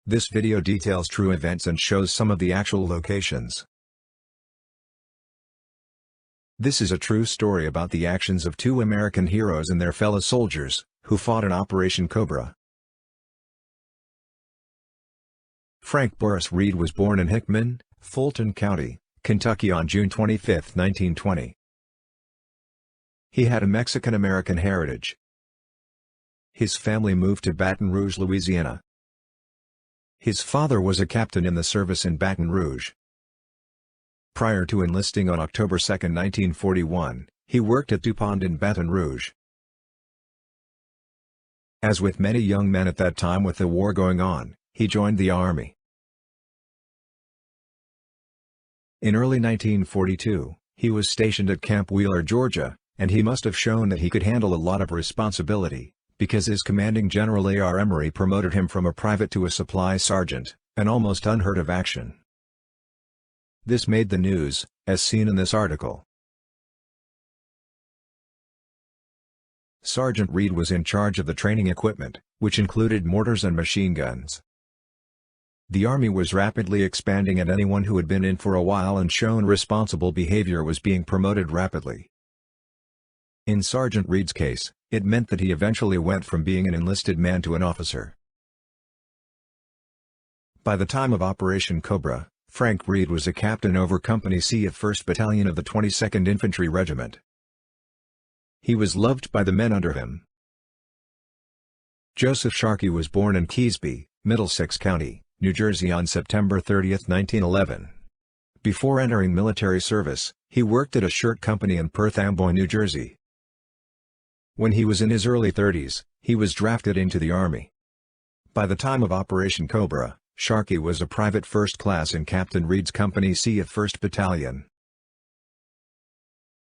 This video details true events and shows some of the actual locations. This is a true story about the actions of two American heroes and their fellow soldiers, who fought in Operation Cobra. Frank Boris Reed was born in Hickman, Fulton County, Kentucky on June 25, 1920. He had a Mexican-American heritage. His family moved to Baton Rouge, Louisiana. His father was a captain in the service in Baton Rouge. Prior to enlisting on October 2, 1941, he worked at DuPont in Baton Rouge. As with many young men at that time with the war going on, he joined the Army. In early 1942, he was stationed at Camp Wheeler, Georgia, and he must have shown that he could handle a lot of responsibility, because his commanding General A.R. Emory promoted him from a private to a supply sergeant, an almost unheard of action. This made the news, as seen in this article. Sergeant Reed was in charge of the training equipment, which included mortars and machine guns. The Army was rapidly expanding, and anyone who had been in for a while and shown responsible behavior was being promoted rapidly. In Sergeant Reed's case, it meant that he eventually went from being an enlisted man to an officer. By the time of Operation Cobra, Frank Reed was a captain over Company C of 1st Battalion of the 22nd Infantry Regiment. He was loved by the men under him. Joseph Sharkey was born in Keesby, Middlesex County, New Jersey on September 30, 1911. Before entering military service, he worked at a shirt company in Perth Amboy, New Jersey. When he was in his early 30s, he was drafted into the Army. By the time of Operation Cobra, Sharkey was a private first class in Captain Reed's Company C of 1st Battalion.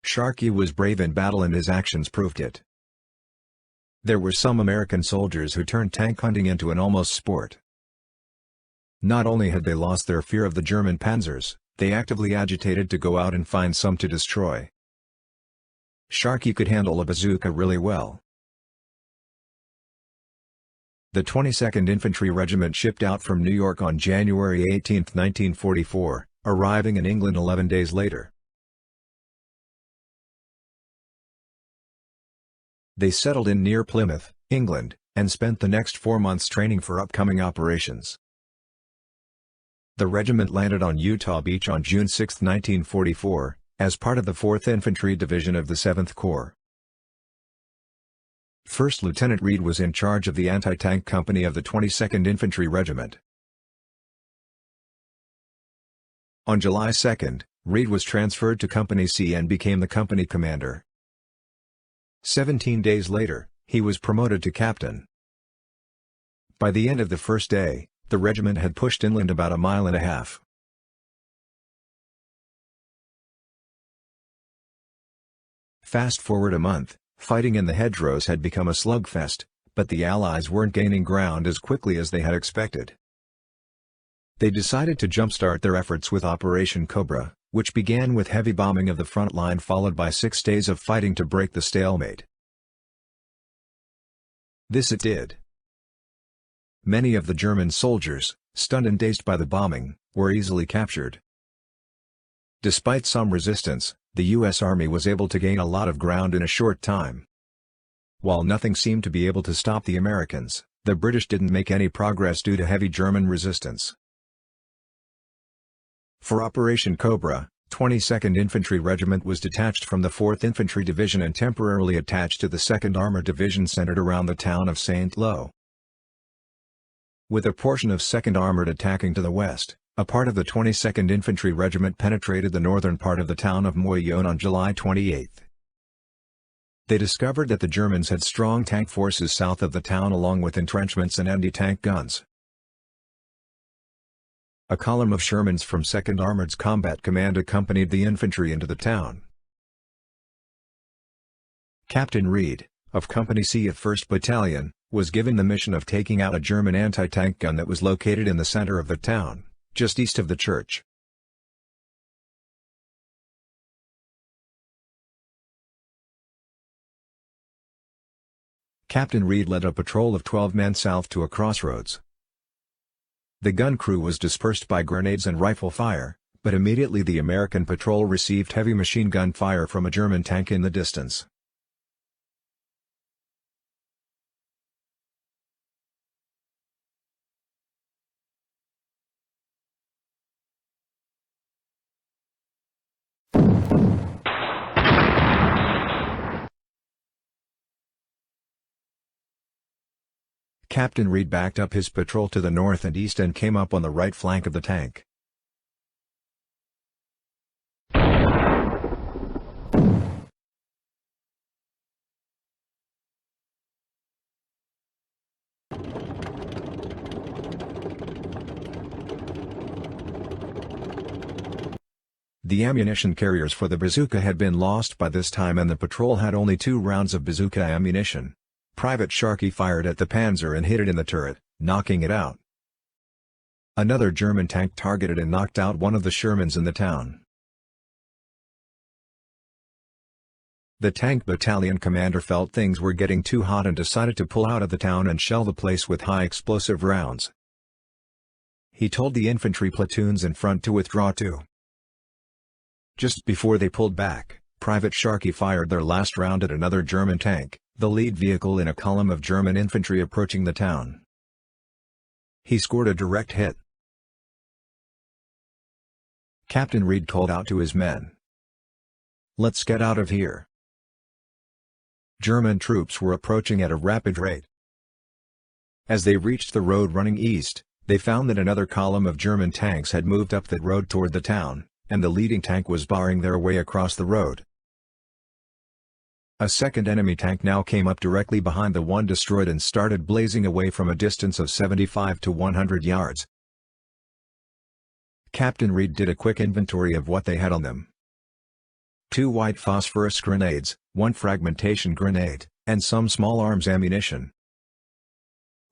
Sharkey was brave in battle, and his actions proved it. There were some American soldiers who turned tank hunting into an almost sport. Not only had they lost their fear of the German panzers, they actively agitated to go out and find some to destroy. Sharkey could handle a bazooka really well. The 22nd Infantry Regiment shipped out from New York on January 18, 1944, arriving in England 11 days later. They settled in near Plymouth, England, and spent the next 4 months training for upcoming operations. The regiment landed on Utah Beach on June 6, 1944, as part of the 4th Infantry Division of the 7th Corps. First Lieutenant Reed was in charge of the anti-tank company of the 22nd Infantry Regiment. On July 2, Reed was transferred to Company C and became the company commander. 17 days later, he was promoted to captain. By the end of the first day, the regiment had pushed inland about a mile and a half. Fast forward a month, fighting in the hedgerows had become a slugfest, but the Allies weren't gaining ground as quickly as they had expected. They decided to jumpstart their efforts with Operation Cobra, which began with heavy bombing of the front line followed by 6 days of fighting to break the stalemate. This it did. Many of the German soldiers, stunned and dazed by the bombing, were easily captured. Despite some resistance, the U.S. Army was able to gain a lot of ground in a short time. While nothing seemed to be able to stop the Americans, the British didn't make any progress due to heavy German resistance. For Operation Cobra, 22nd Infantry Regiment was detached from the 4th Infantry Division and temporarily attached to the 2nd Armored Division centered around the town of St. Lo. With a portion of 2nd Armored attacking to the west, a part of the 22nd Infantry Regiment penetrated the northern part of the town of Moyon on July 28. They discovered that the Germans had strong tank forces south of the town along with entrenchments and anti-tank guns. A column of Shermans from 2nd Armored's Combat Command accompanied the infantry into the town. Captain Reed, of Company C of 1st Battalion, was given the mission of taking out a German anti-tank gun that was located in the center of the town, just east of the church. Captain Reed led a patrol of 12 men south to a crossroads. The gun crew was dispersed by grenades and rifle fire, but immediately the American patrol received heavy machine gun fire from a German tank in the distance. Captain Reed backed up his patrol to the north and east and came up on the right flank of the tank. The ammunition carriers for the bazooka had been lost by this time and the patrol had only 2 rounds of bazooka ammunition. Private Sharkey fired at the Panzer and hit it in the turret, knocking it out. Another German tank targeted and knocked out one of the Shermans in the town. The tank battalion commander felt things were getting too hot and decided to pull out of the town and shell the place with high explosive rounds. He told the infantry platoons in front to withdraw too. Just before they pulled back, Private Sharkey fired their last round at another German tank, the lead vehicle in a column of German infantry approaching the town. He scored a direct hit. Captain Reed called out to his men, "Let's get out of here." German troops were approaching at a rapid rate. As they reached the road running east, they found that another column of German tanks had moved up that road toward the town, and the leading tank was barring their way across the road. A second enemy tank now came up directly behind the one destroyed and started blazing away from a distance of 75 to 100 yards. Captain Reed did a quick inventory of what they had on them. 2 white phosphorus grenades, 1 fragmentation grenade, and some small arms ammunition.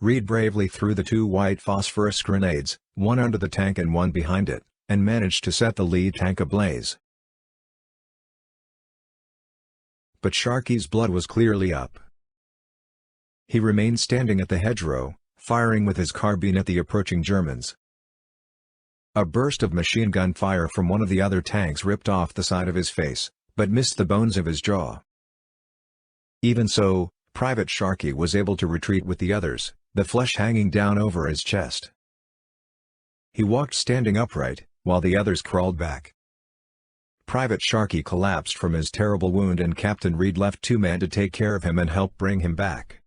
Reed bravely threw the 2 white phosphorus grenades, one under the tank and one behind it, and managed to set the lead tank ablaze. But Sharkey's blood was clearly up. He remained standing at the hedgerow, firing with his carbine at the approaching Germans. A burst of machine gun fire from one of the other tanks ripped off the side of his face, but missed the bones of his jaw. Even so, Private Sharkey was able to retreat with the others, the flesh hanging down over his chest. He walked standing upright, while the others crawled back. Private Sharkey collapsed from his terrible wound and Captain Reed left 2 men to take care of him and help bring him back.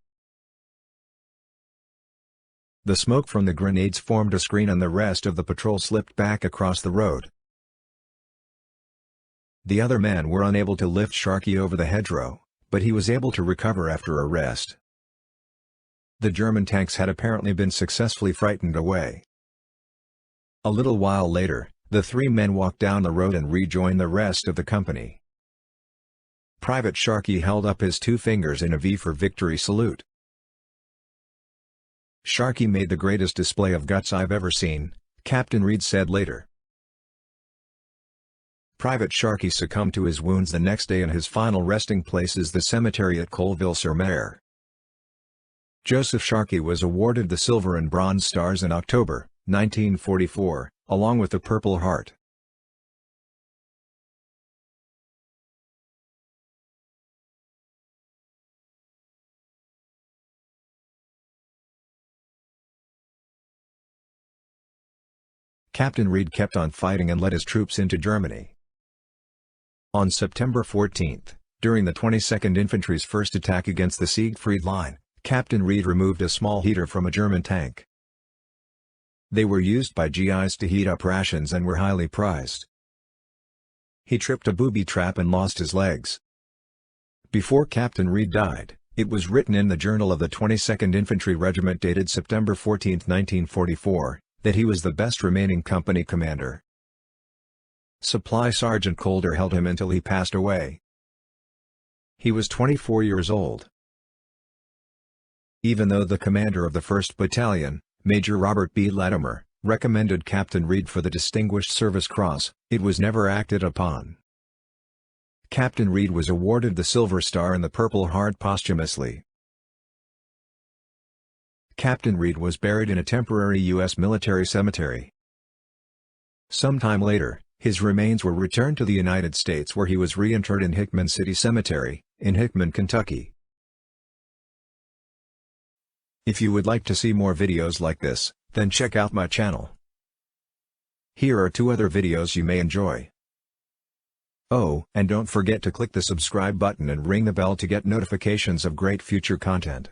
The smoke from the grenades formed a screen and the rest of the patrol slipped back across the road. The other men were unable to lift Sharkey over the hedgerow, but he was able to recover after a rest. The German tanks had apparently been successfully frightened away. A little while later, the 3 men walked down the road and rejoined the rest of the company. Private Sharkey held up his 2 fingers in a V for victory salute. "Sharkey made the greatest display of guts I've ever seen," Captain Reed said later. Private Sharkey succumbed to his wounds the next day and his final resting place is the cemetery at Colville-sur-Mer. Joseph Sharkey was awarded the Silver and Bronze Stars in October 1944, along with the Purple Heart. Captain Reed kept on fighting and led his troops into Germany. On September 14, during the 22nd Infantry's first attack against the Siegfried Line, Captain Reed removed a small heater from a German tank. They were used by GIs to heat up rations and were highly prized. He tripped a booby trap and lost his legs. Before Captain Reed died, it was written in the Journal of the 22nd Infantry Regiment dated September 14, 1944, that he was the best remaining company commander. Supply Sergeant Calder held him until he passed away. He was 24 years old. Even though the commander of the 1st Battalion, Major Robert B. Latimer, recommended Captain Reed for the Distinguished Service Cross, it was never acted upon. Captain Reed was awarded the Silver Star and the Purple Heart posthumously. Captain Reed was buried in a temporary U.S. military cemetery. Sometime later, his remains were returned to the United States where he was reinterred in Hickman City Cemetery, in Hickman, Kentucky. If you would like to see more videos like this, then check out my channel. Here are 2 other videos you may enjoy. Oh, and don't forget to click the subscribe button and ring the bell to get notifications of great future content.